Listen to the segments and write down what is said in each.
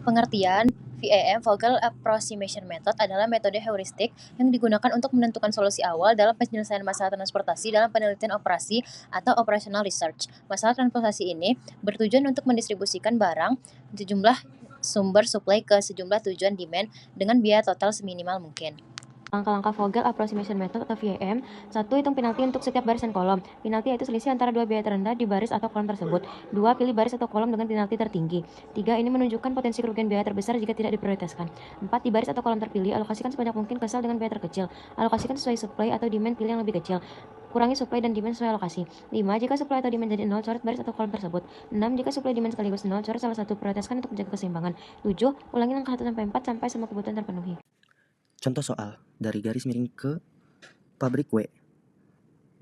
Pengertian VAM (Vogel Approximation Method) adalah metode heuristik yang digunakan untuk menentukan solusi awal dalam penyelesaian masalah transportasi dalam penelitian operasi atau operational research. Masalah transportasi ini bertujuan untuk mendistribusikan barang sejumlah sumber suplai ke sejumlah tujuan demand dengan biaya total seminimal mungkin. Langkah-langkah Vogel Approximation Method atau VAM. 1. Hitung penalti untuk setiap baris dan kolom. Penalti yaitu selisih antara dua biaya terendah di baris atau kolom tersebut. 2. Pilih baris atau kolom dengan penalti tertinggi. 3. Ini menunjukkan potensi kerugian biaya terbesar jika tidak diprioritaskan. 4. Di baris atau kolom terpilih, alokasikan sebanyak mungkin ke sel dengan biaya terkecil. Alokasikan sesuai supply atau demand pilih yang lebih kecil. Kurangi supply dan demand sesuai alokasi. 5. Jika supply atau demand jadi 0, coret baris atau kolom tersebut. 6. Jika supply demand sekaligus 0, coret salah satu, prioritaskan untuk menjaga keseimbangan. 7. Ulangi langkah 1-4 sampai semua kebutuhan terpenuhi. Contoh soal, dari garis miring ke pabrik W.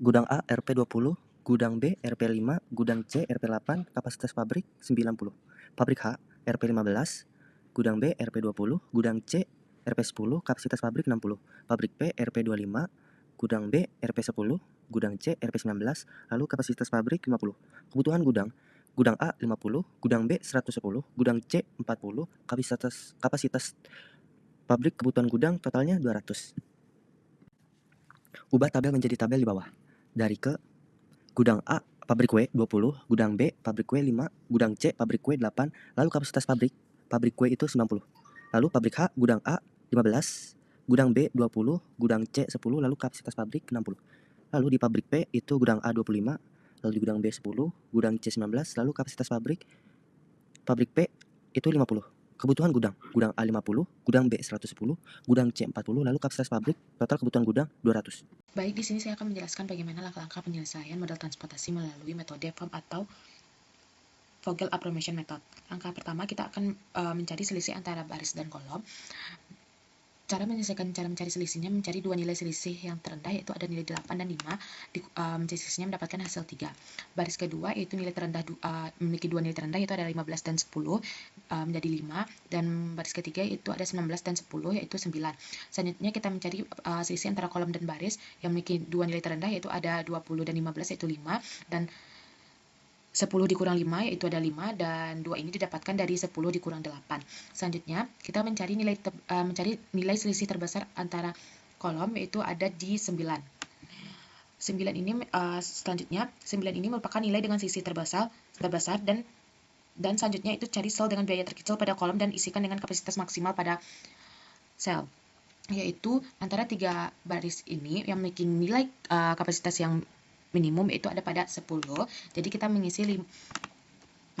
Gudang A RP20, gudang B RP5, gudang C RP8, kapasitas pabrik 90. Pabrik H RP15, gudang B RP20, gudang C RP10, kapasitas pabrik 60. Pabrik P RP25, gudang B RP10, gudang C RP19, lalu kapasitas pabrik 50. Kebutuhan gudang A 50, gudang B 110, gudang C 40, kapasitas pabrik kebutuhan gudang totalnya 200. Ubah tabel menjadi tabel di bawah. Dari ke gudang A pabrik W 20, gudang B pabrik W 5, gudang C pabrik W 8, lalu kapasitas pabrik W itu 90. Lalu pabrik H gudang A 15, gudang B 20, gudang C 10, lalu kapasitas pabrik 60. Lalu di pabrik P itu gudang A 25, lalu di gudang B 10, gudang C 19, lalu kapasitas pabrik P itu 50. Kebutuhan gudang A 50, gudang B 110, gudang C 40, lalu kapasitas pabrik total kebutuhan gudang 200. Baik, di sini saya akan menjelaskan bagaimana langkah-langkah penyelesaian model transportasi melalui metode VAM atau Vogel Approximation Method. Langkah pertama, kita akan mencari selisih antara baris dan kolom. Cara mencari selisihnya, mencari dua nilai selisih yang terendah, yaitu ada nilai 8 dan 5. Mencari selisihnya mendapatkan hasil 3. Baris kedua, yaitu nilai terendah memiliki dua nilai terendah, yaitu ada 15 dan 10, menjadi 5. Dan baris ketiga, yaitu ada 19 dan 10, yaitu 9. Selanjutnya, kita mencari selisih antara kolom dan baris yang memiliki dua nilai terendah, yaitu ada 20 dan 15, yaitu 5. Dan 10 dikurang 5 yaitu ada 5, dan 2 ini didapatkan dari 10 dikurang 8. Selanjutnya, kita mencari nilai selisih terbesar antara kolom, yaitu ada di 9. 9 ini merupakan nilai dengan selisih terbesar dan selanjutnya itu cari sel dengan biaya terkecil pada kolom dan isikan dengan kapasitas maksimal pada sel, yaitu antara 3 baris ini yang memiliki nilai kapasitas yang minimum itu ada pada 10. Jadi kita mengisi 50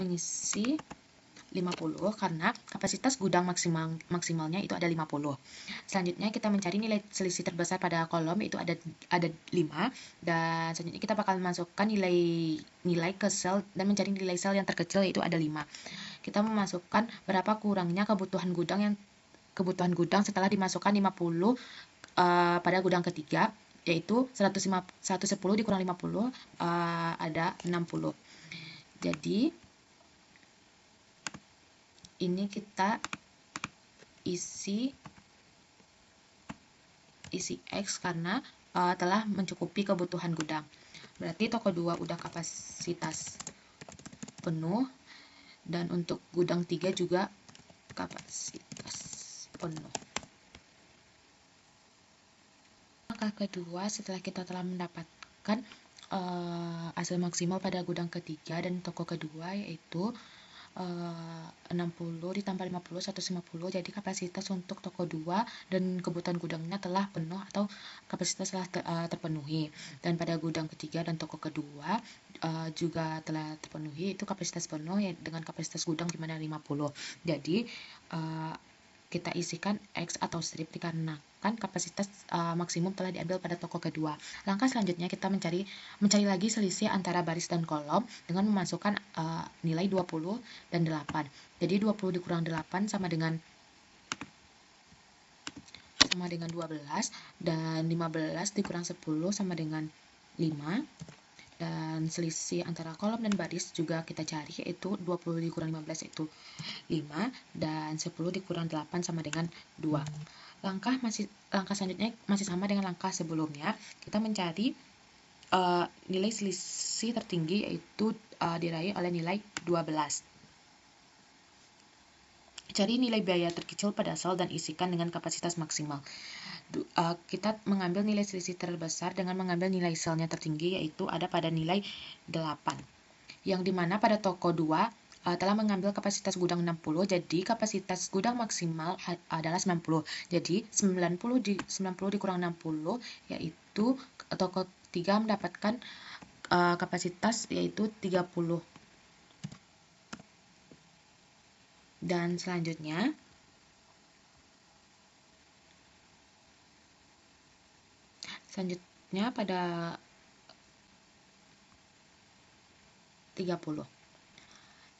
karena kapasitas gudang maksimalnya itu ada 50. Selanjutnya kita mencari nilai selisih terbesar pada kolom, itu ada 5, dan selanjutnya kita bakal masukkan nilai ke sel dan mencari nilai sel yang terkecil, yaitu ada 5. Kita memasukkan berapa kurangnya kebutuhan gudang setelah dimasukkan 50 pada gudang ketiga, yaitu 110 dikurang 50 ada 60. Jadi ini kita isi X karena telah mencukupi kebutuhan gudang. Berarti toko 2 udah kapasitas penuh, dan untuk gudang 3 juga kapasitas penuh. Langkah kedua, setelah kita telah mendapatkan hasil maksimal pada gudang ketiga dan toko kedua, yaitu 60 ditambah 50, 150. Jadi kapasitas untuk toko 2 dan kebutuhan gudangnya telah penuh atau kapasitas telah terpenuhi. Dan pada gudang ketiga dan toko kedua juga telah terpenuhi, itu kapasitas penuh ya, dengan kapasitas gudang dimana 50. Jadi kita isikan X atau strip dikarenakan kapasitas maksimum telah diambil pada toko kedua. Langkah selanjutnya kita mencari lagi selisih antara baris dan kolom dengan memasukkan nilai 20 dan 8. Jadi 20 dikurang 8 sama dengan 12, dan 15 dikurang 10 sama dengan 5. Dan selisih antara kolom dan baris juga kita cari, yaitu 20 dikurang 15 yaitu 5, dan 10 dikurang 8 sama dengan 2. Langkah selanjutnya masih sama dengan langkah sebelumnya. Kita mencari nilai selisih tertinggi, yaitu diraih oleh nilai 12. Cari nilai biaya terkecil pada sel dan isikan dengan kapasitas maksimal. Kita mengambil nilai selisih terbesar dengan mengambil nilai selnya tertinggi, yaitu ada pada nilai 8. Yang dimana pada toko 2 telah mengambil kapasitas gudang 60, jadi kapasitas gudang maksimal adalah 90. Jadi 90 dikurang 60, yaitu toko 3 mendapatkan kapasitas yaitu 30. Dan selanjutnya pada 30.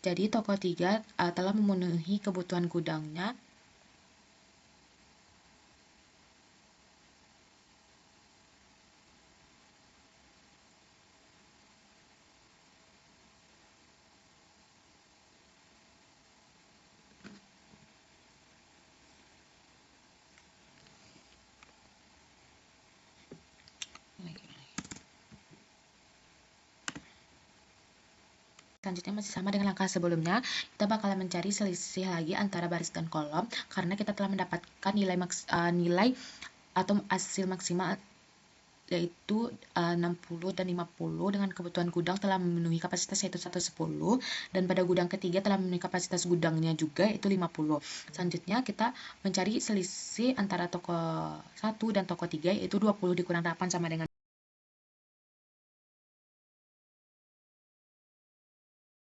Jadi toko 3 telah memenuhi kebutuhan gudangnya Selanjutnya masih sama dengan langkah sebelumnya, kita bakalan mencari selisih lagi antara baris dan kolom karena kita telah mendapatkan nilai atau hasil maksimal yaitu 60 dan 50 dengan kebutuhan gudang telah memenuhi kapasitas yaitu 110, dan pada gudang ketiga telah memenuhi kapasitas gudangnya juga yaitu 50. Selanjutnya kita mencari selisih antara toko 1 dan toko 3 yaitu 20 dikurang 8 sama dengan